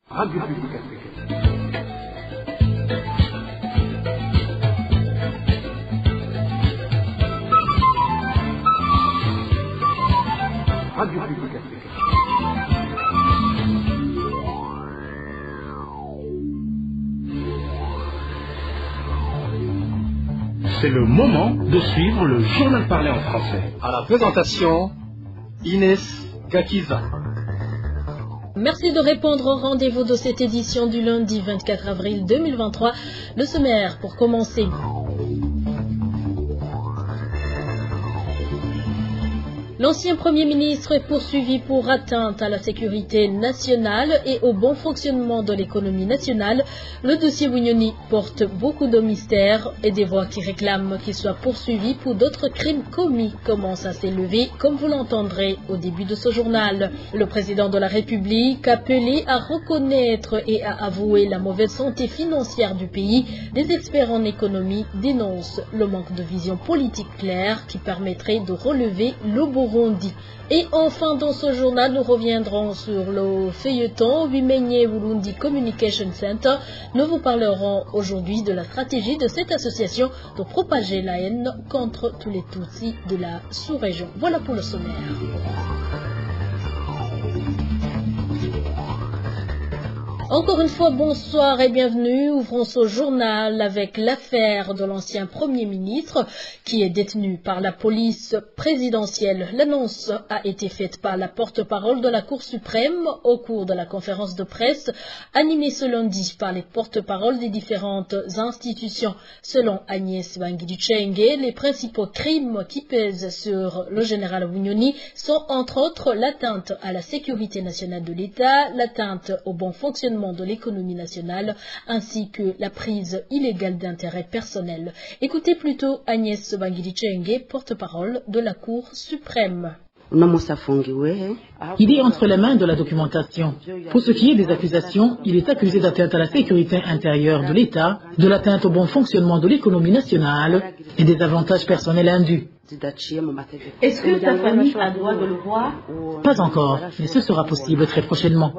Radio Publique Africaine. Radio Publique Africaine. C'est le moment de suivre le journal parlé en français. À la présentation, Inès Gakiza. Merci de répondre au rendez-vous de cette édition du lundi 24 avril 2023. Le sommaire pour commencer. L'ancien Premier ministre est poursuivi pour atteinte à la sécurité nationale et au bon fonctionnement de l'économie nationale. Le dossier Bunyoni porte beaucoup de mystères et des voix qui réclament qu'il soit poursuivi pour d'autres crimes commis commencent à s'élever, comme vous l'entendrez au début de ce journal. Le président de la République, appelé à reconnaître et à avouer la mauvaise santé financière du pays, des experts en économie dénoncent le manque de vision politique claire qui permettrait de relever le Burundi. Et enfin, dans ce journal, nous reviendrons sur le feuilleton Bimenye Burundi Communication Center. Nous vous parlerons aujourd'hui de la stratégie de cette association de propager la haine contre tous les Tutsis de la sous-région. Voilà pour le sommaire. Encore une fois, bonsoir et bienvenue. Ouvrons ce journal avec l'affaire de l'ancien Premier ministre qui est détenu par la police présidentielle. L'annonce a été faite par la porte-parole de la Cour suprême au cours de la conférence de presse animée ce lundi par les porte-paroles des différentes institutions. Selon Agnès Bangui-Dichengue, les principaux crimes qui pèsent sur le général Bunyoni sont entre autres l'atteinte à la sécurité nationale de l'État, l'atteinte au bon fonctionnement de l'économie nationale ainsi que la prise illégale d'intérêts personnels. Écoutez plutôt Agnès Bangui-Dichengue, porte-parole de la Cour suprême. Il est entre les mains de la documentation. Pour ce qui est des accusations, il est accusé d'atteinte à la sécurité intérieure de l'État, de l'atteinte au bon fonctionnement de l'économie nationale et des avantages personnels indus. Est-ce que sa famille a droit de le voir? Pas encore, mais ce sera possible très prochainement.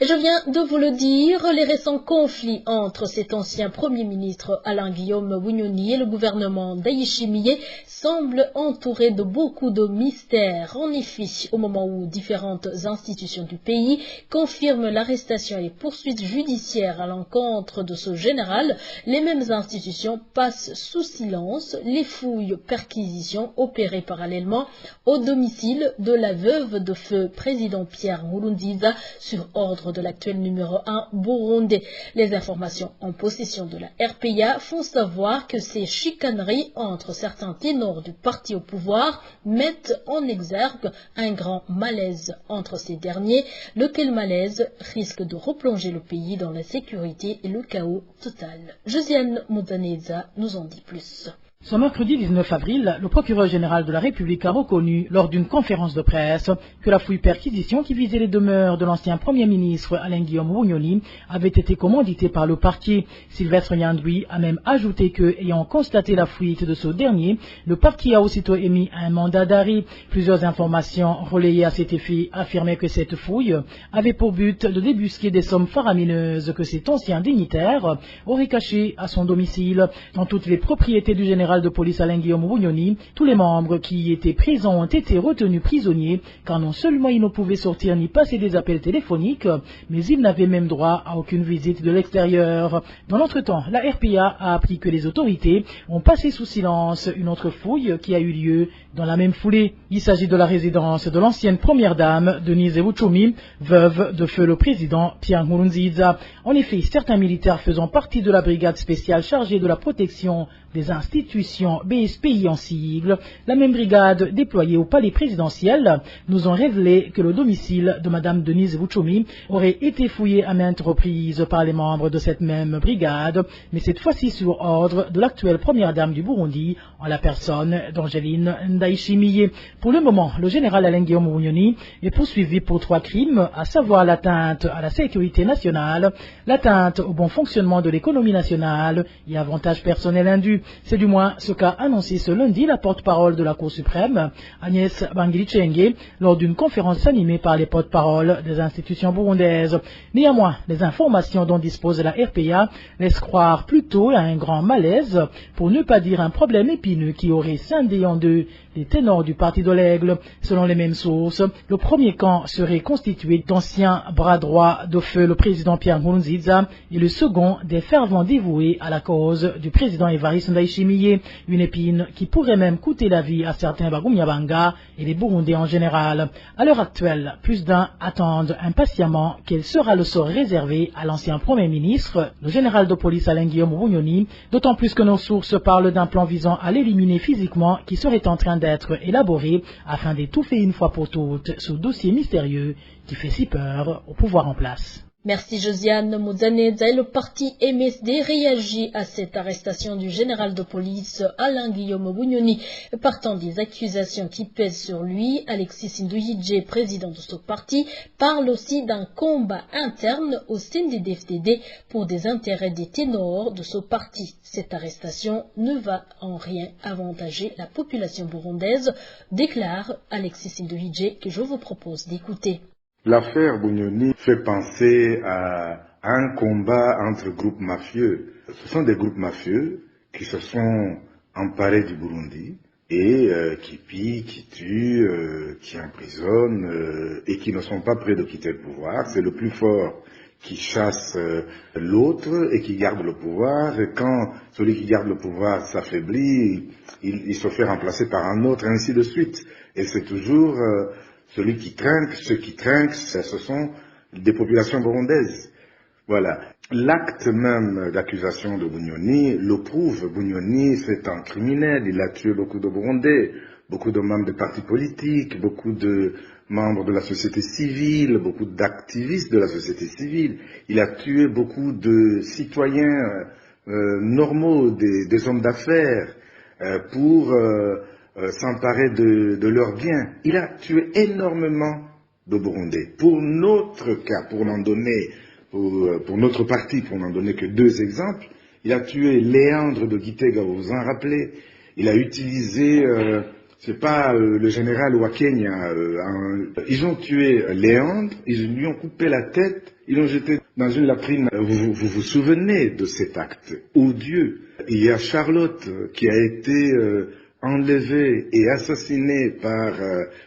Et je viens de vous le dire, les récents conflits entre cet ancien Premier ministre Alain Guillaume Bunyoni et le gouvernement d'Ayishimiye semblent entourés de beaucoup de mystères. En effet, au moment où différentes institutions du pays confirment l'arrestation et les poursuites judiciaires à l'encontre de ce général, les mêmes institutions passent sous silence les fouilles perquisitions opérées parallèlement au domicile de la veuve de feu président Pierre Nkurunziza sur ordre de l'actuel numéro 1 burundais. Les informations en possession de la RPA font savoir que ces chicaneries entre certains ténors du parti au pouvoir mettent en exergue un grand malaise entre ces derniers, lequel malaise risque de replonger le pays dans l'insécurité et le chaos total. Josiane Moudaneza nous en dit plus. Ce mercredi 19 avril, le procureur général de la République a reconnu lors d'une conférence de presse que la fouille-perquisition qui visait les demeures de l'ancien Premier ministre Alain Guillaume Bunyoni avait été commanditée par le parquet. Sylvestre Yandui a même ajouté que, ayant constaté la fuite de ce dernier, le parquet a aussitôt émis un mandat d'arrêt. Plusieurs informations relayées à cet effet affirmaient que cette fouille avait pour but de débusquer des sommes faramineuses que cet ancien dignitaire aurait cachées à son domicile. Dans toutes les propriétés du général de police Alain Guillaume Bunyoni, tous les membres qui y étaient présents ont été retenus prisonniers, car non seulement ils ne pouvaient sortir ni passer des appels téléphoniques, mais ils n'avaient même droit à aucune visite de l'extérieur. Dans l'entretemps, la RPA a appris que les autorités ont passé sous silence une autre fouille qui a eu lieu dans la même foulée. Il s'agit de la résidence de l'ancienne première dame, Denise Buchumi, veuve de feu le président Pierre Nkurunziza. En effet, certains militaires faisant partie de la brigade spéciale chargée de la protection des institutions BSPI en sigle, la même brigade déployée au palais présidentiel, nous ont révélé que le domicile de Madame Denise Buchumi aurait été fouillé à maintes reprises par les membres de cette même brigade, mais cette fois-ci sur ordre de l'actuelle première dame du Burundi, en la personne d'Angeline Ndaye. Ndayishimiye. Pour le moment, le général Alain Guillaume Bunyoni est poursuivi pour 3 crimes, à savoir l'atteinte à la sécurité nationale, l'atteinte au bon fonctionnement de l'économie nationale et avantage personnel indu. C'est du moins ce qu'a annoncé ce lundi la porte-parole de la Cour suprême, Agnès Bangili-Chenge, lors d'une conférence animée par les porte-paroles des institutions burundaises. Néanmoins, les informations dont dispose la RPA laissent croire plutôt à un grand malaise, pour ne pas dire un problème épineux qui aurait scindé en deux les ténors du Parti de l'Aigle. Selon les mêmes sources, le premier camp serait constitué d'anciens bras droits de feu le président Pierre Nkurunziza et le second des fervents dévoués à la cause du président Evariste Ndayishimiye, une épine qui pourrait même coûter la vie à certains Bagumyabanga et les Burundais en général. À l'heure actuelle, plus d'un attendent impatiemment quel sera le sort réservé à l'ancien Premier ministre, le général de police Alain Guillaume Bunyoni, d'autant plus que nos sources parlent d'un plan visant à l'éliminer physiquement qui serait en train d'être élaboré afin d'étouffer une fois pour toutes ce dossier mystérieux qui fait si peur au pouvoir en place. Merci Josiane Mouzaneza. Le parti MSD réagit à cette arrestation du général de police Alain Guillaume Bunyoni. Partant des accusations qui pèsent sur lui, Alexis Nduhidje, président de ce parti, parle aussi d'un combat interne au sein des DFDD pour des intérêts des ténors de ce parti. Cette arrestation ne va en rien avantager la population burundaise, déclare Alexis Nduhidje, que je vous propose d'écouter. L'affaire Bunyoni fait penser à un combat entre groupes mafieux. Ce sont des groupes mafieux qui se sont emparés du Burundi et qui pillent, qui tuent, qui emprisonnent et qui ne sont pas prêts de quitter le pouvoir. C'est le plus fort qui chasse l'autre et qui garde le pouvoir. Et quand celui qui garde le pouvoir s'affaiblit, il se fait remplacer par un autre, ainsi de suite. Et c'est toujours... ceux qui trinquent, ce sont des populations burundaises. Voilà. L'acte même d'accusation de Bunyoni le prouve. Bunyoni, c'est un criminel. Il a tué beaucoup de Burundais, beaucoup de membres de partis politiques, beaucoup de membres de la société civile, beaucoup d'activistes de la société civile. Il a tué beaucoup de citoyens normaux, des hommes d'affaires, pour... s'emparer de leurs biens. Il a tué énormément de Burundais. Pour notre cas, pour notre parti, pour n'en donner que 2 exemples, il a tué Léandre de Gitega, vous vous en rappelez. Il a utilisé, c'est pas le général Wakenya, ils ont tué Léandre, ils lui ont coupé la tête, ils l'ont jeté dans une latrine. Vous vous souvenez de cet acte odieux. Il y a Charlotte qui a été... enlevé et assassiné par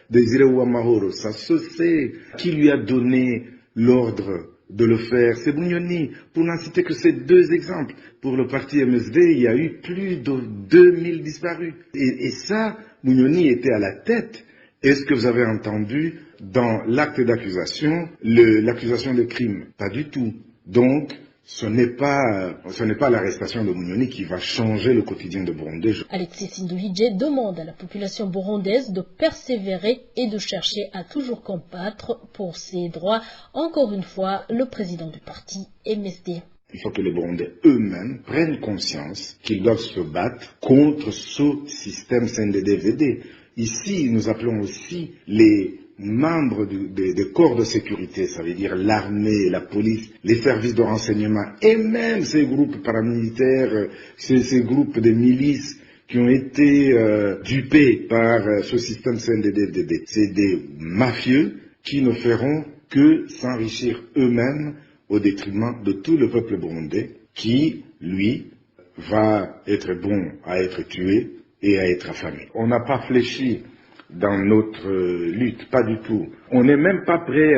Désiré Ouamahoro, sa société, qui lui a donné l'ordre de le faire. C'est Bunyoni. Pour n'en citer que ces 2 exemples. Pour le parti MSD, il y a eu plus de 2000 disparus. Et ça, Bunyoni était à la tête. Est-ce que vous avez entendu dans l'acte d'accusation, l'accusation de crime? Pas du tout. Donc, ce n'est pas l'arrestation de Bunyoni qui va changer le quotidien de Burundi. Alexis Nduhidje demande à la population burundaise de persévérer et de chercher à toujours combattre pour ses droits. Encore une fois, le président du parti MSD. Il faut que les Burundais eux-mêmes prennent conscience qu'ils doivent se battre contre ce système CNDD-VD. Ici, nous appelons aussi les membres des corps de sécurité, ça veut dire l'armée, la police, les services de renseignement et même ces groupes paramilitaires, ces groupes de milices qui ont été dupés par ce système CNDD-VD. C'est des mafieux qui ne feront que s'enrichir eux-mêmes au détriment de tout le peuple burundais qui, lui, va être bon à être tué et à être affamé. On n'a pas fléchi dans notre lutte, pas du tout. On n'est même pas prêt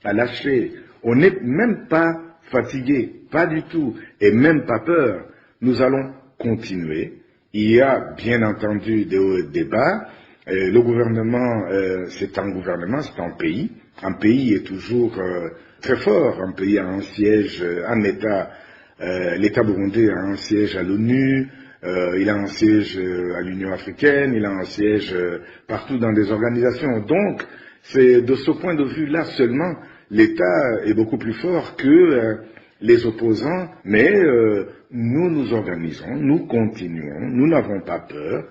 à lâcher. On n'est même pas fatigué, pas du tout, et même pas peur. Nous allons continuer. Il y a bien entendu des hauts et des bas. Le gouvernement, c'est un gouvernement, c'est un pays. Un pays est toujours très fort. Un pays a un siège, un État. L'État burundais a un siège à l'ONU. Il a un siège à l'Union africaine, il a un siège partout dans des organisations. Donc, c'est de ce point de vue-là seulement, l'État est beaucoup plus fort que les opposants, mais nous nous organisons, nous continuons, nous n'avons pas peur.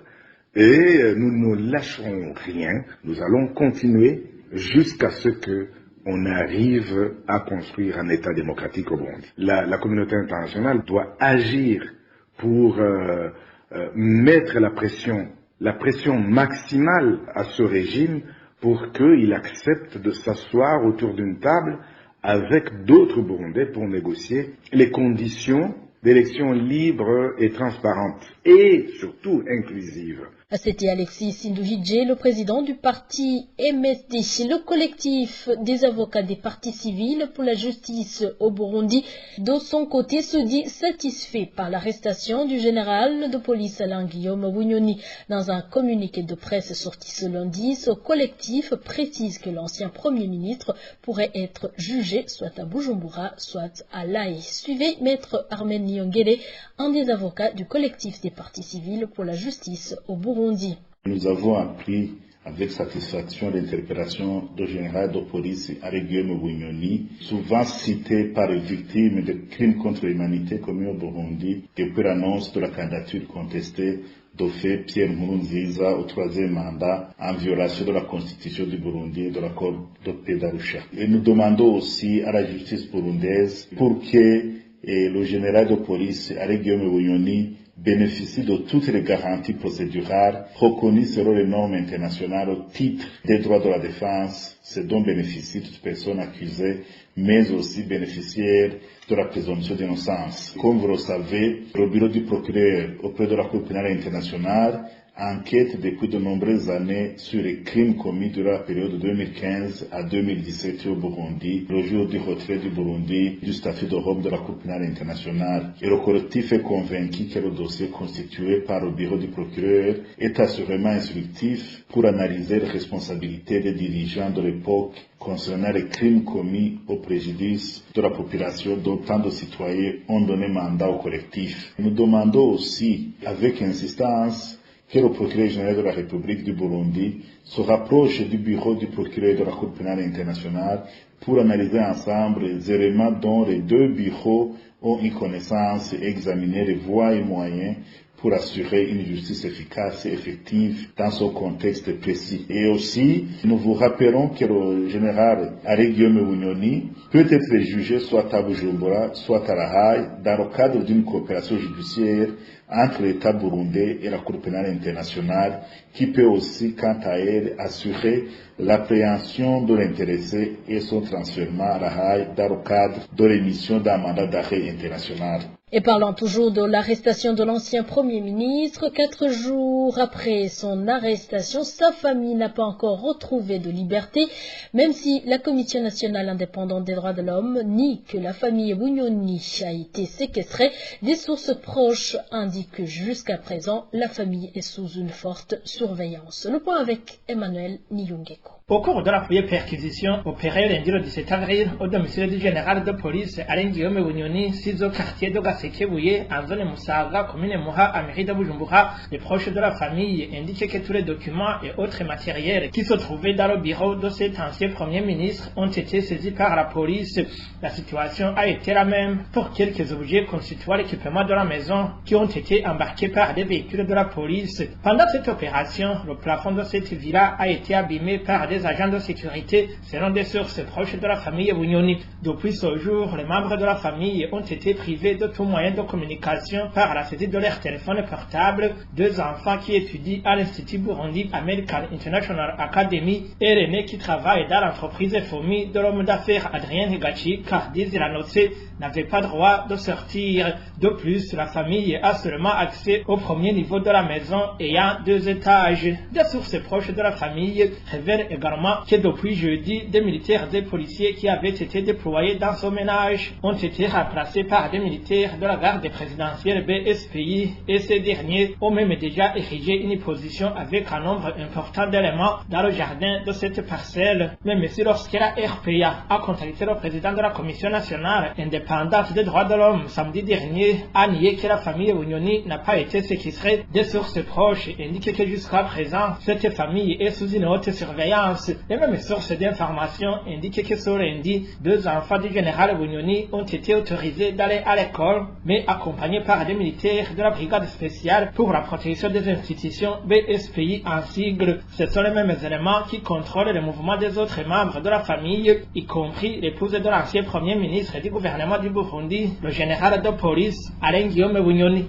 Et nous ne lâcherons rien, nous allons continuer jusqu'à ce que on arrive à construire un État démocratique au Burundi. La communauté internationale doit agir pour mettre la pression maximale à ce régime pour qu'il accepte de s'asseoir autour d'une table avec d'autres Burundais pour négocier les conditions d'élections libres et transparentes et surtout inclusives. C'était Alexis Sindujidje, le président du parti MSD, le collectif des avocats des partis civils pour la justice au Burundi. De son côté, se dit satisfait par l'arrestation du général de police Alain Guillaume Bunyoni. Dans un communiqué de presse sorti ce lundi, ce collectif précise que l'ancien Premier ministre pourrait être jugé soit à Bujumbura, soit à l'Aïe. Suivez Maître Armen Nyongere, un des avocats du collectif des partis civils pour la justice au Burundi. Nous avons appris avec satisfaction l'interpellation du général de police Alain Guillaume Bunyoni, souvent cité par les victimes de crimes contre l'humanité commis au Burundi depuis l'annonce de la candidature contestée d'Ofé Pierre Nkurunziza au 3e mandat en violation de la constitution du Burundi et de l'accord de paix d'Arusha. Et nous demandons aussi à la justice burundaise pour que le général de police Alain Guillaume Bunyoni bénéficie de toutes les garanties procédurales reconnues selon les normes internationales au titre des droits de la défense, ce dont bénéficient toutes personnes accusées, mais aussi bénéficiaires de la présomption d'innocence. Comme vous le savez, le bureau du procureur auprès de la Cour pénale internationale enquête depuis de nombreuses années sur les crimes commis durant la période de 2015 à 2017 au Burundi, le jour du retrait du Burundi du statut de Rome de la Cour pénale internationale. Et le collectif est convaincu que le dossier constitué par le bureau du procureur est assurément instructif pour analyser les responsabilités des dirigeants de l'époque concernant les crimes commis au préjudice de la population dont tant de citoyens ont donné mandat au collectif. Nous demandons aussi, avec insistance, que le procureur général de la République du Burundi se rapproche du bureau du procureur de la Cour pénale internationale pour analyser ensemble les éléments dont les deux bureaux ont eu connaissance et examiner les voies et moyens pour assurer une justice efficace et effective dans ce contexte précis. Et aussi, nous vous rappelons que le général Alain Guillaume Bunyoni peut être jugé soit à Bujumbura, soit à La Haye, dans le cadre d'une coopération judiciaire entre l'État burundais et la Cour pénale internationale, qui peut aussi, quant à elle, assurer l'appréhension de l'intéressé et son transfert à La Haye dans le cadre de l'émission d'un mandat d'arrêt international. Et parlant toujours de l'arrestation de l'ancien Premier ministre, 4 jours après son arrestation, sa famille n'a pas encore retrouvé de liberté, même si la Commission nationale indépendante des droits de l'homme nie que la famille Bunyoni a été séquestrée. Des sources proches indiquent que jusqu'à présent, la famille est sous une forte surveillance. Le point avec Emmanuel Niyongeko. Au cours de la première perquisition opérée lundi le 17 avril au domicile du général de police Alain Guillaume Bunyoni, 6 au quartier de Gasekebuye, en zone Musaga, commune Muha, à mairie de Bujumbura, les proches de la famille indiquaient que tous les documents et autres matériels qui se trouvaient dans le bureau de cet ancien Premier ministre ont été saisis par la police. La situation a été la même pour quelques objets constituant l'équipement de la maison qui ont été embarqués par des véhicules de la police. Pendant cette opération, le plafond de cette villa a été abîmé par des agents de sécurité, selon des sources proches de la famille Bunyoni. Depuis ce jour, les membres de la famille ont été privés de tout moyen de communication par la saisie de leur téléphone portable. 2 enfants qui étudient à l'Institut Burundi American International Academy et l'aîné qui travaille dans l'entreprise FOMI de l'homme d'affaires Adrien Higachi, car disent la notée, n'avait pas droit de sortir. De plus, la famille a seulement accès au premier niveau de la maison ayant 2 étages. Des sources proches de la famille révèlent également que depuis jeudi, des militaires et des policiers qui avaient été déployés dans ce ménage ont été remplacés par des militaires de la garde présidentielle BSPI et ces derniers ont même déjà érigé une position avec un nombre important d'éléments dans le jardin de cette parcelle. Même si lorsque la RPA a contacté le président de la Commission nationale indépendante des droits de l'homme samedi dernier, a nié que la famille Bunyoni n'a pas été séquestrée. Des sources proches indiquent que jusqu'à présent, cette famille est sous une haute surveillance. France. Les mêmes sources d'information indiquent que ce lundi, 2 enfants du général Bunyoni ont été autorisés d'aller à l'école, mais accompagnés par des militaires de la brigade spéciale pour la protection des institutions BSPI en sigle. Ce sont les mêmes éléments qui contrôlent le mouvement des autres membres de la famille, y compris l'épouse de l'ancien premier ministre du gouvernement du Burundi, le général de police Alain Guillaume Bunyoni.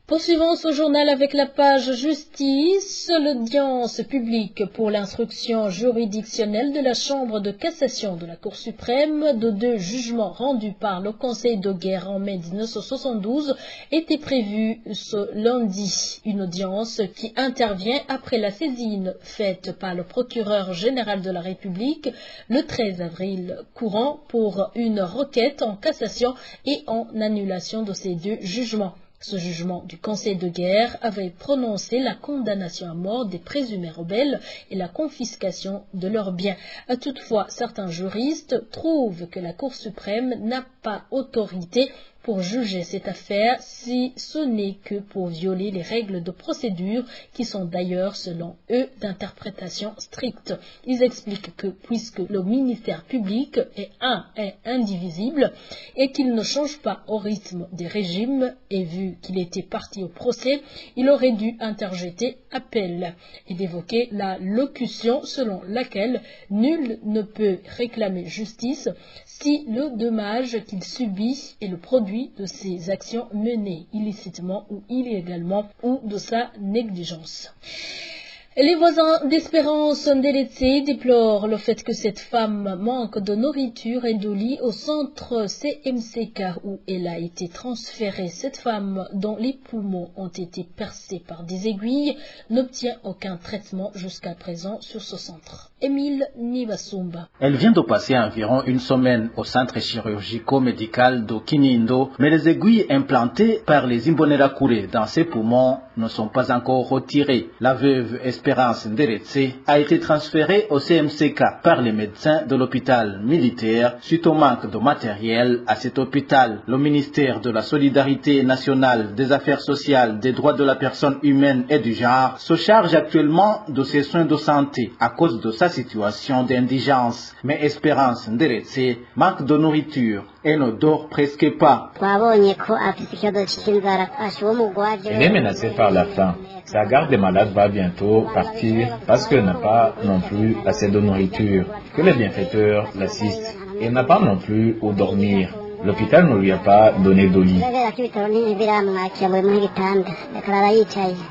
Poursuivons ce journal avec la page justice. L'audience publique pour l'instruction juridictionnelle de la Chambre de cassation de la Cour suprême de 2 jugements rendus par le Conseil de guerre en mai 1972 était prévue ce lundi. Une audience qui intervient après la saisine faite par le procureur général de la République le 13 avril courant pour une requête en cassation et en annulation de ces 2 jugements. Ce jugement du Conseil de guerre avait prononcé la condamnation à mort des présumés rebelles et la confiscation de leurs biens. Toutefois, certains juristes trouvent que la Cour suprême n'a pas autorité pour juger cette affaire si ce n'est que pour violer les règles de procédure qui sont d'ailleurs, selon eux, d'interprétation stricte. Ils expliquent que puisque le ministère public est indivisible et qu'il ne change pas au rythme des régimes et vu qu'il était parti au procès, il aurait dû interjeter appel et d'évoquer la locution selon laquelle nul ne peut réclamer justice si le dommage qu'il subit est le produit de ses actions menées illicitement ou illégalement ou de sa négligence. Les voisins d'Espérance Ndeletse déplorent le fait que cette femme manque de nourriture et de lit au centre CMCK où elle a été transférée. Cette femme, dont les poumons ont été percés par des aiguilles, n'obtient aucun traitement jusqu'à présent sur ce centre. Émile Nibasumba. Elle vient de passer environ une semaine au centre chirurgico-médical de Kinindo, mais les aiguilles implantées par les Imbonerakure dans ses poumons ne sont pas encore retirées. La veuve Espérance Ndeletse a été transférée au CMCK par les médecins de l'hôpital militaire suite au manque de matériel à cet hôpital. Le ministère de la Solidarité nationale, des Affaires sociales, des droits de la personne humaine et du genre se charge actuellement de ses soins de santé à cause de sa situation d'indigence. Mais Espérance Ndeletse manque de nourriture et ne dort presque pas. Elle est menacée par la faim. Sa garde des malades va bientôt partir parce qu'elle n'a pas non plus assez de nourriture. Que les bienfaiteurs l'assistent. Elle n'a pas non plus où dormir. L'hôpital ne lui a pas donné de lit.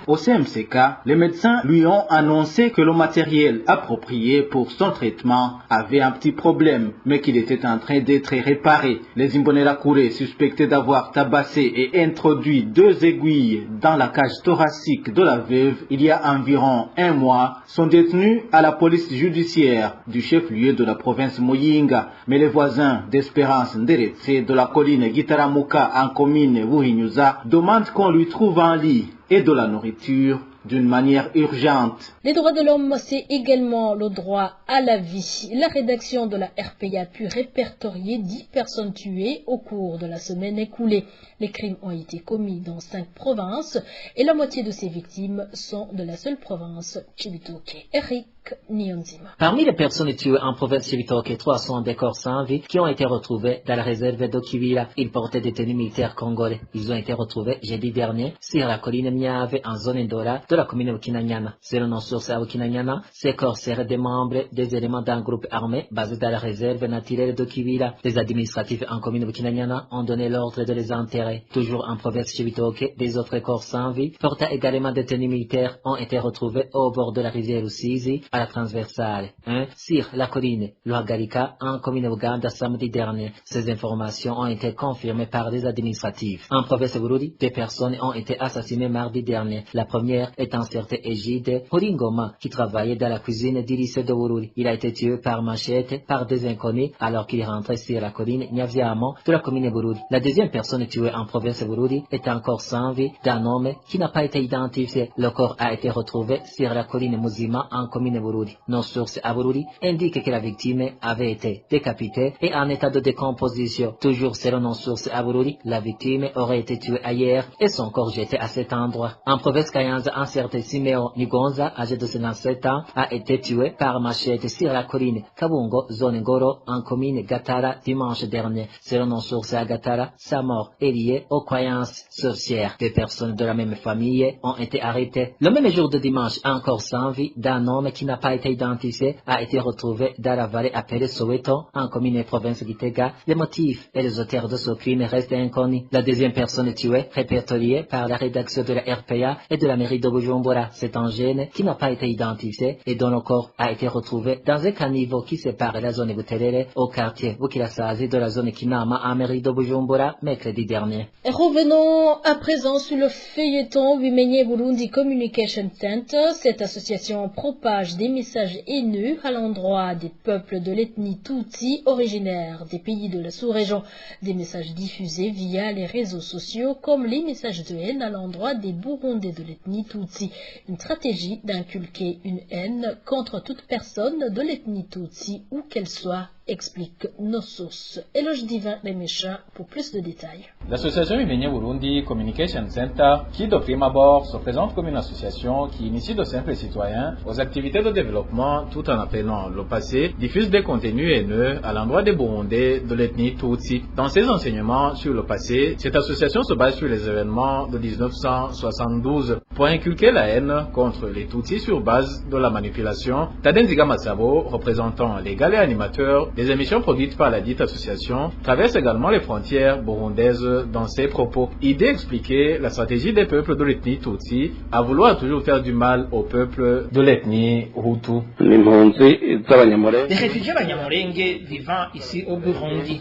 Au CMCK, les médecins lui ont annoncé que le matériel approprié pour son traitement avait un petit problème, mais qu'il était en train d'être réparé. Les Imbonerakure suspectés d'avoir tabassé et introduit 2 aiguilles dans la cage thoracique de la veuve il y a environ 1 mois sont détenus à la police judiciaire du chef-lieu de la province Muyinga. Mais les voisins d'Espérance Ndeletse de la colline Gitaramuka en commune Wuhinyuza demandent qu'on lui trouve un lit et de la nourriture d'une manière urgente. Les droits de l'homme, c'est également le droit à la vie. La rédaction de la RPI a pu répertorier 10 personnes tuées au cours de la semaine écoulée. Les crimes ont été commis dans 5 provinces et la moitié de ces victimes sont de la seule province Chibitoke. Eric Nionzima. Parmi les personnes tuées en province Chibitoke, 3 sont des corps sans vie qui ont été retrouvés dans la réserve d'Okiwira. Ils portaient des tenues militaires congolais. Ils ont été retrouvés jeudi dernier sur la colline Niave en zone Ndora de la commune Bukinanyana. Selon nos sources à Bukinanyana, ces corps seraient des membres des éléments d'un groupe armé basé dans la réserve naturelle d'Okiwira. Les administratifs en commune Bukinanyana ont donné l'ordre de les enterrer. Toujours en province Chibitoke, des autres corps sans vie, portant également des tenues militaires, ont été retrouvés au bord de la rivière Rusizi, à la transversale. Sur la colline Luagarika, en commune Uganda, samedi dernier. Ces informations ont été confirmées par des administratifs. En province Bururi, des personnes ont été assassinées mardi dernier. La première est un certain Égide Horingoma, qui travaillait dans la cuisine du lycée de Bururi. Il a été tué par machette par des inconnus alors qu'il rentrait sur la colline Nyaviamo de la commune Bururi. La deuxième personne tuée en province Bururi est encore sans vie d'un homme qui n'a pas été identifié. Le corps a été retrouvé sur la colline Muzima en commune Bururi. Nos sources à Bururi indiquent que la victime avait été décapitée et en état de décomposition. Toujours selon nos sources à Bururi, la victime aurait été tuée ailleurs et son corps jeté à cet endroit. En province Kayanza, un certain Simeo Nigonza, âgé de 57 ans, a été tué par machette sur la colline Kabungo, zone Ngoro, en commune Gatara, dimanche dernier. Selon nos sources à Gatara, sa mort est liée aux croyances sorcières. Des personnes de la même famille ont été arrêtées. Le même jour de dimanche, encore sans vie d'un homme qui n'a pas été identifié a été retrouvé dans la vallée appelée Soweto, en commune et province Gitega. Les motifs et les auteurs de ce crime restent inconnus. La deuxième personne tuée, répertoriée par la rédaction de la RPA et de la mairie de Bujumbura, c'est un jeune qui n'a pas été identifié et dont le corps a été retrouvé dans un caniveau qui sépare la zone Buterere au quartier Bukirasazi de la zone Kinama en mairie de Bujumbura, mercredi dernier. Revenons à présent sur le feuilleton Bimenye Burundi Communication Center. Cette association propage des messages haineux à l'endroit des peuples de l'ethnie Tutsi originaires des pays de la sous-région. Des messages diffusés via les réseaux sociaux comme les messages de haine à l'endroit des Burundais de l'ethnie Tutsi. Une stratégie d'inculquer une haine contre toute personne de l'ethnie Tutsi où qu'elle soit, explique nos sources. Éloge Divin Lemesha pour plus de détails. L'association Bimenye Burundi Communication Center, qui de prime abord se présente comme une association qui initie de simples citoyens aux activités de développement tout en apprenant le passé, diffuse des contenus haineux à l'endroit des Burundais de l'ethnie Tutsi. Dans ses enseignements sur le passé, cette association se base sur les événements de 1972 pour inculquer la haine contre les Tutsis sur base de la manipulation. Tadenziga Masabo, représentant légal et animateur des émissions produites par la dite association, traverse également les frontières burundaises dans ses propos. Idée expliquer la stratégie des peuples de l'ethnie Tutsi à vouloir toujours faire du mal aux peuples de l'ethnie Hutu. Des réfugiés banyamulenge vivant ici au Burundi.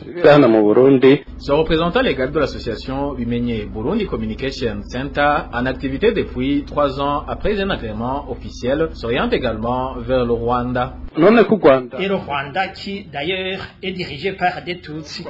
Ce représentant légal de l'association Bimenye Burundi Communication Center, en activité depuis 3 ans après un agrément officiel, s'oriente également vers le Rwanda. Et le Rwanda qui d'ailleurs est dirigé par des Tutsi.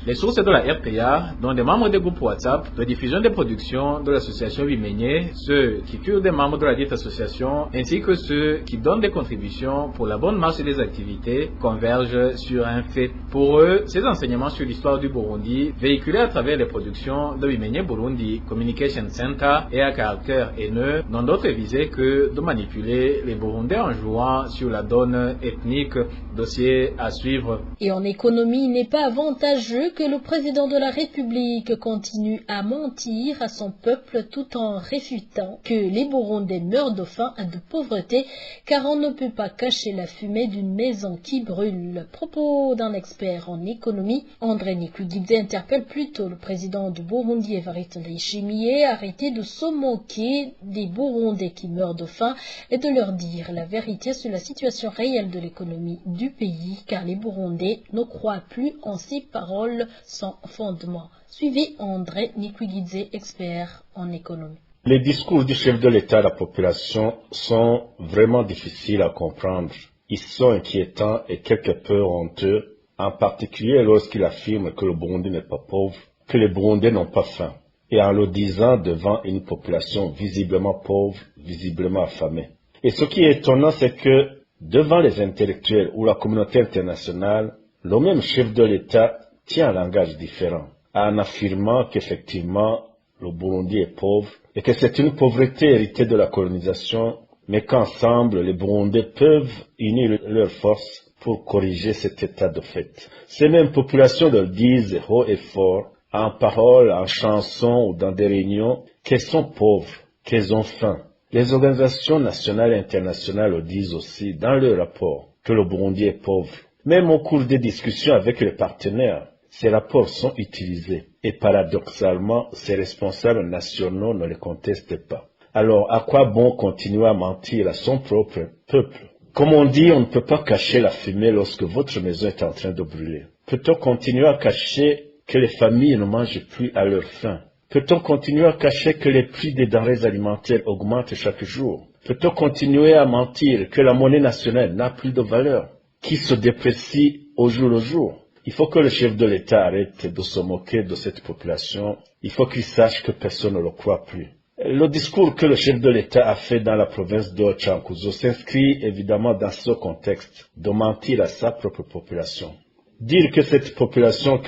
Les sources de la RPA, dont des membres des groupes WhatsApp de diffusion des productions de l'association Bimenye, ceux qui furent des membres de la dite association, ainsi que ceux qui donnent des contributions pour la bonne marche des activités, convergent sur un fait. Pour eux, ces enseignements sur l'histoire du Burundi, véhiculés à travers les productions de Bimenye Burundi Communication Center et à caractère haineux, n'ont d'autre visée que de manipuler les Burundais en jouant sur la donne ethnique. Dossier à suivre. Et en économie, il n'est pas avantageux que le président de la République continue à mentir à son peuple tout en réfutant que les Burundais meurent de faim et de pauvreté, car on ne peut pas cacher la fumée d'une maison qui brûle. Propos d'un expert en économie, André Nikwigidze interpelle plutôt le président du Burundi, Evariste Ndayishimiye, à arrêter de se moquer des Burundais qui meurent de faim et de leur dire la vérité sur la situation réelle de l'économie du pays, car les Burundais ne croient plus en ces paroles sans fondement. Suivez André Nikwigidze, expert en économie. Les discours du chef de l'État à la population sont vraiment difficiles à comprendre. Ils sont inquiétants et quelque peu honteux, en particulier lorsqu'il affirme que le Burundi n'est pas pauvre, que les Burundais n'ont pas faim, et en le disant devant une population visiblement pauvre, visiblement affamée. Et ce qui est étonnant, c'est que devant les intellectuels ou la communauté internationale, le même chef de l'État tient un langage différent, en affirmant qu'effectivement, le Burundi est pauvre et que c'est une pauvreté héritée de la colonisation, mais qu'ensemble, les Burundais peuvent unir leurs forces pour corriger cet état de fait. Ces mêmes populations le disent haut et fort, en paroles, en chansons ou dans des réunions, qu'elles sont pauvres, qu'elles ont faim. Les organisations nationales et internationales le disent aussi dans leurs rapports que le Burundi est pauvre. Même au cours des discussions avec les partenaires, ces rapports sont utilisés et paradoxalement, ces responsables nationaux ne les contestent pas. Alors, à quoi bon continuer à mentir à son propre peuple? Comme on dit, on ne peut pas cacher la fumée lorsque votre maison est en train de brûler. Peut-on continuer à cacher que les familles ne mangent plus à leur faim? Peut-on continuer à cacher que les prix des denrées alimentaires augmentent chaque jour? Peut-on continuer à mentir que la monnaie nationale n'a plus de valeur, qui se déprécie au jour le jour? Il faut que le chef de l'État arrête de se moquer de cette population. Il faut qu'il sache que personne ne le croit plus. Le discours que le chef de l'État a fait dans la province de Chankuzo s'inscrit évidemment dans ce contexte de mentir à sa propre population. Dire que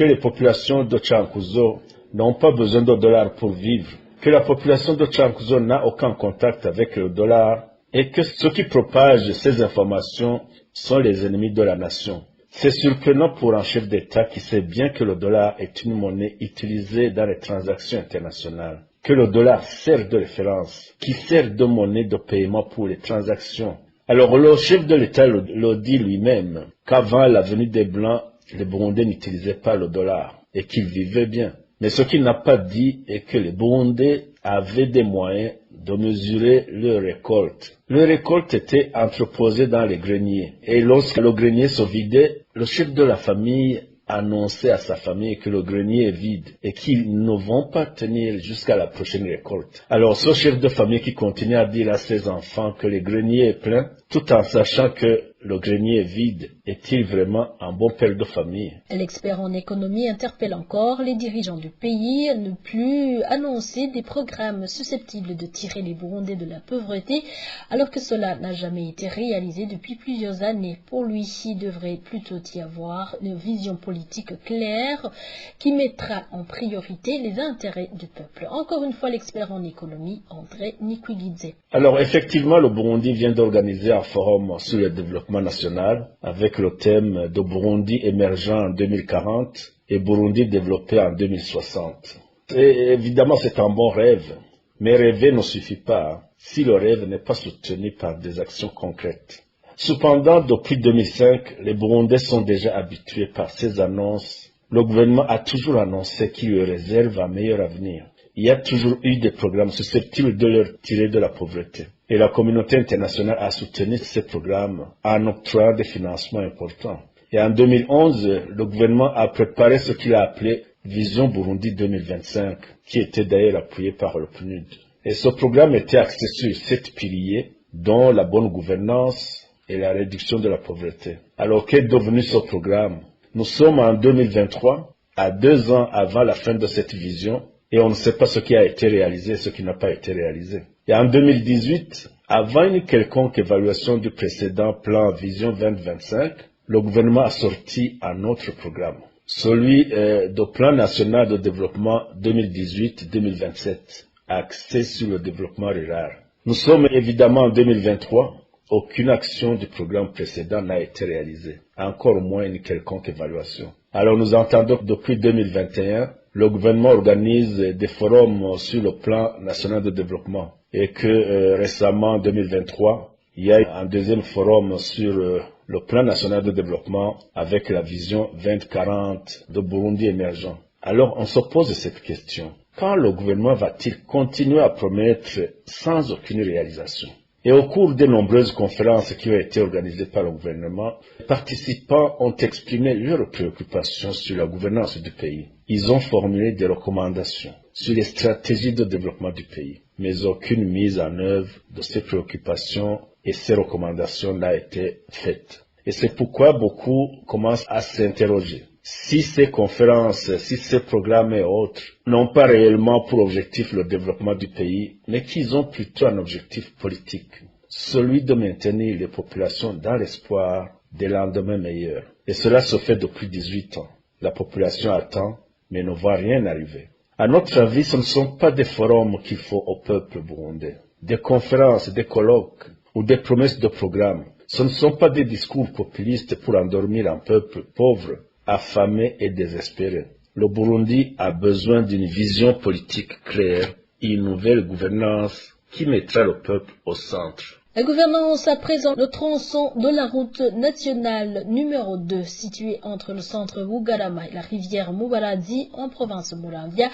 les populations de Chankuzo n'ont pas besoin de dollars pour vivre, que la population de Chankuzo n'a aucun contact avec le dollar et que ceux qui propagent ces informations sont les ennemis de la nation. C'est surprenant pour un chef d'État qui sait bien que le dollar est une monnaie utilisée dans les transactions internationales, que le dollar sert de référence, qui sert de monnaie de paiement pour les transactions. Alors le chef de l'État le dit lui-même qu'avant la venue des Blancs, les Burundais n'utilisaient pas le dollar et qu'ils vivaient bien. Mais ce qu'il n'a pas dit est que les Burundais avaient des moyens de mesurer leur récolte. Leur récolte était entreposée dans les greniers. Et lorsque le grenier se vidait, le chef de la famille annonçait à sa famille que le grenier est vide et qu'ils ne vont pas tenir jusqu'à la prochaine récolte. Alors ce chef de famille qui continue à dire à ses enfants que le grenier est plein, tout en sachant que le grenier est vide, est-il vraiment un bon père de famille? L'expert en économie interpelle encore les dirigeants du pays à ne plus annoncer des programmes susceptibles de tirer les Burundais de la pauvreté, alors que cela n'a jamais été réalisé depuis plusieurs années. Pour lui, il devrait plutôt y avoir une vision politique claire qui mettra en priorité les intérêts du peuple. Encore une fois, l'expert en économie, André Nikwigidze. Alors effectivement, le Burundi vient d'organiser un forum sur le développement national avec le thème de Burundi émergent en 2040 et Burundi développé en 2060. Et évidemment, c'est un bon rêve, mais rêver ne suffit pas si le rêve n'est pas soutenu par des actions concrètes. Cependant, depuis 2005, les Burundais sont déjà habitués par ces annonces. Le gouvernement a toujours annoncé qu'il leur réserve un meilleur avenir. Il y a toujours eu des programmes susceptibles de leur tirer de la pauvreté. Et la communauté internationale a soutenu ces programmes en octroyant des financements importants. Et en 2011, le gouvernement a préparé ce qu'il a appelé Vision Burundi 2025, qui était d'ailleurs appuyé par le PNUD. Et ce programme était axé sur 7 piliers, dont la bonne gouvernance et la réduction de la pauvreté. Alors qu'est devenu ce programme? Nous sommes en 2023, à 2 ans avant la fin de cette vision, et on ne sait pas ce qui a été réalisé et ce qui n'a pas été réalisé. Et en 2018, avant une quelconque évaluation du précédent plan Vision 2025, le gouvernement a sorti un autre programme, celui du plan national de développement 2018-2027, axé sur le développement rural. Nous sommes évidemment en 2023, aucune action du programme précédent n'a été réalisée, encore moins une quelconque évaluation. Alors nous entendons que depuis 2021, le gouvernement organise des forums sur le plan national de développement et que récemment, en 2023, il y a un deuxième forum sur le plan national de développement avec la vision 2040 de Burundi émergent. Alors on se pose cette question. Quand le gouvernement va-t-il continuer à promettre sans aucune réalisation? Et au cours des nombreuses conférences qui ont été organisées par le gouvernement, les participants ont exprimé leurs préoccupations sur la gouvernance du pays. Ils ont formulé des recommandations sur les stratégies de développement du pays, mais aucune mise en œuvre de ces préoccupations et ces recommandations n'a été faite. Et c'est pourquoi beaucoup commencent à s'interroger. Si ces conférences, si ces programmes et autres n'ont pas réellement pour objectif le développement du pays, mais qu'ils ont plutôt un objectif politique, celui de maintenir les populations dans l'espoir des lendemains meilleurs. Et cela se fait depuis 18 ans. La population attend, mais ne voit rien arriver. À notre avis, ce ne sont pas des forums qu'il faut au peuple burundais, des conférences, des colloques ou des promesses de programmes. Ce ne sont pas des discours populistes pour endormir un peuple pauvre, affamé et désespéré. Le Burundi a besoin d'une vision politique claire et une nouvelle gouvernance qui mettra le peuple au centre. La gouvernance à présent, le tronçon de la route nationale numéro 2 situé entre le centre Bugarama et la rivière Mubaradzi en province Muramvya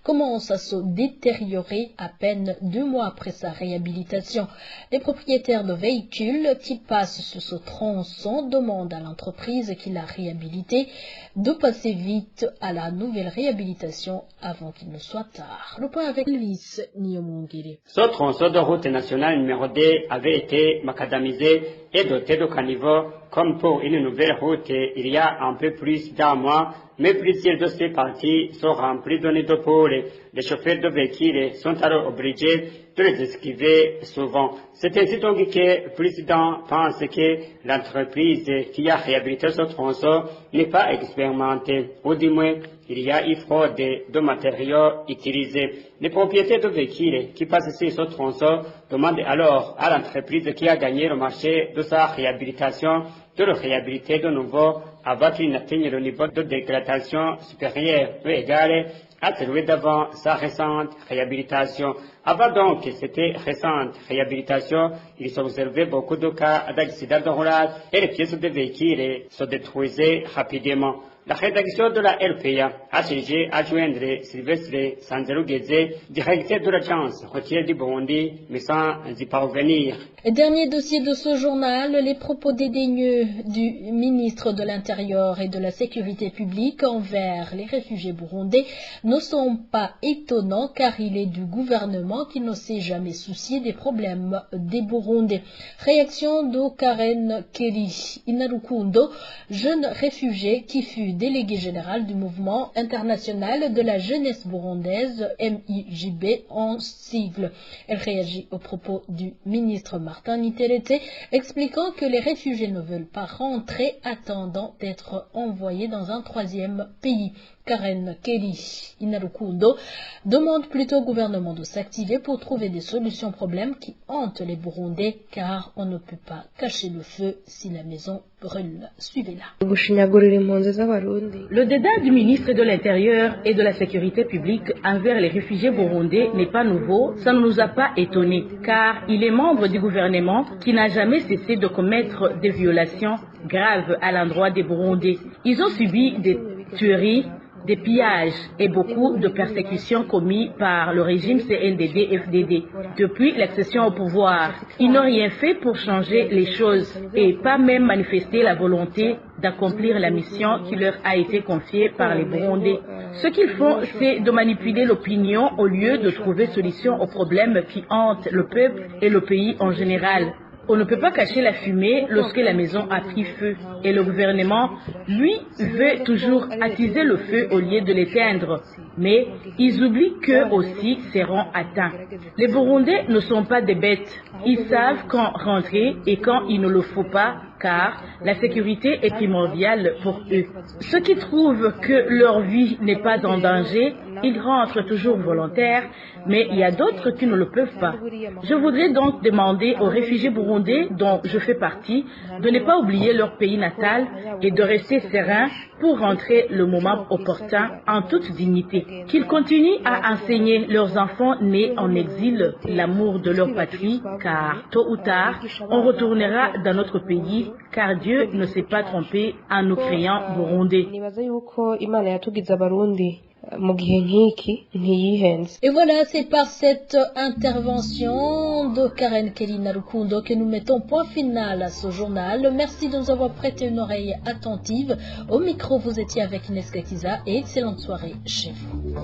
commence à se détériorer à peine 2 mois après sa réhabilitation. Les propriétaires de véhicules qui passent sur ce tronçon demandent à l'entreprise qui l'a réhabilité de passer vite à la nouvelle réhabilitation avant qu'il ne soit tard. Le point avec Luis Niomongiri. Ce tronçon de route nationale numéro 2 avait été macadamisé est dotée de caniveaux comme pour une nouvelle route il y a un peu plus d'un mois, mais plusieurs de ces parties sont remplies de nids de poules. Les chauffeurs de véhicules sont alors obligés de les esquiver souvent. C'est ainsi donc que le président pense que l'entreprise qui a réhabilité ce tronçon n'est pas expérimentée, ou du moins il y a eu fraude de matériaux utilisés. Les propriétaires de véhicules qui passent sur ce tronçon demandent alors à l'entreprise qui a gagné le marché de sa réhabilitation de le réhabiliter de nouveau avant qu'il n'atteigne le niveau de dégradation supérieur ou égal à celui d'avant sa récente réhabilitation. Avant donc cette récente réhabilitation, il s'observait beaucoup de cas d'accidents de roulage et les pièces de véhicules se détruisaient rapidement. La rédaction de la RPA a cherché à joindre Sylvestre Sanzerugeze, directeur de l'agence routière du Burundi, mais sans y parvenir. Dernier dossier de ce journal, les propos dédaigneux du ministre de l'Intérieur et de la Sécurité publique envers les réfugiés burundais ne sont pas étonnants car il est du gouvernement qui ne s'est jamais soucié des problèmes des Burundais. Réaction de Karen Kelly Inarukundo, jeune réfugié qui fut délégué général du mouvement international de la jeunesse burundaise, MIJB en sigle. Elle réagit aux propos du ministre Martin Niterete, expliquant que les réfugiés ne veulent pas rentrer attendant d'être envoyés dans un troisième pays. Karen Kelly Inarukundo demande plutôt au gouvernement de s'activer pour trouver des solutions aux problèmes qui hantent les Burundais, car on ne peut pas cacher le feu si la maison brûle. Suivez-la. Le dédain du ministre de l'Intérieur et de la Sécurité publique envers les réfugiés burundais n'est pas nouveau, ça ne nous a pas étonnés, car il est membre du gouvernement qui n'a jamais cessé de commettre des violations graves à l'endroit des Burundais. Ils ont subi des tueries, des pillages et beaucoup de persécutions commises par le régime CNDD-FDD. Depuis l'accession au pouvoir, ils n'ont rien fait pour changer les choses et pas même manifester la volonté d'accomplir la mission qui leur a été confiée par les Burundais. Ce qu'ils font, c'est de manipuler l'opinion au lieu de trouver solution aux problèmes qui hantent le peuple et le pays en général. On ne peut pas cacher la fumée lorsque la maison a pris feu. Et le gouvernement, lui, veut toujours attiser le feu au lieu de l'éteindre. Mais ils oublient qu'eux aussi seront atteints. Les Burundais ne sont pas des bêtes. Ils savent quand rentrer et quand il ne le faut pas, car la sécurité est primordiale pour eux. Ceux qui trouvent que leur vie n'est pas en danger, ils rentrent toujours volontaires, mais il y a d'autres qui ne le peuvent pas. Je voudrais donc demander aux réfugiés burundais dont je fais partie de ne pas oublier leur pays natal et de rester sereins pour rentrer le moment opportun en toute dignité. Qu'ils continuent à enseigner leurs enfants nés en exil l'amour de leur patrie, car tôt ou tard, on retournera dans notre pays, car Dieu ne s'est pas trompé en nous créant burundais. Et voilà, c'est par cette intervention de Karen Kelly Narukundo que nous mettons point final à ce journal. Merci de nous avoir prêté une oreille attentive. Au micro, vous étiez avec Inès Gakiza et excellente soirée chez vous.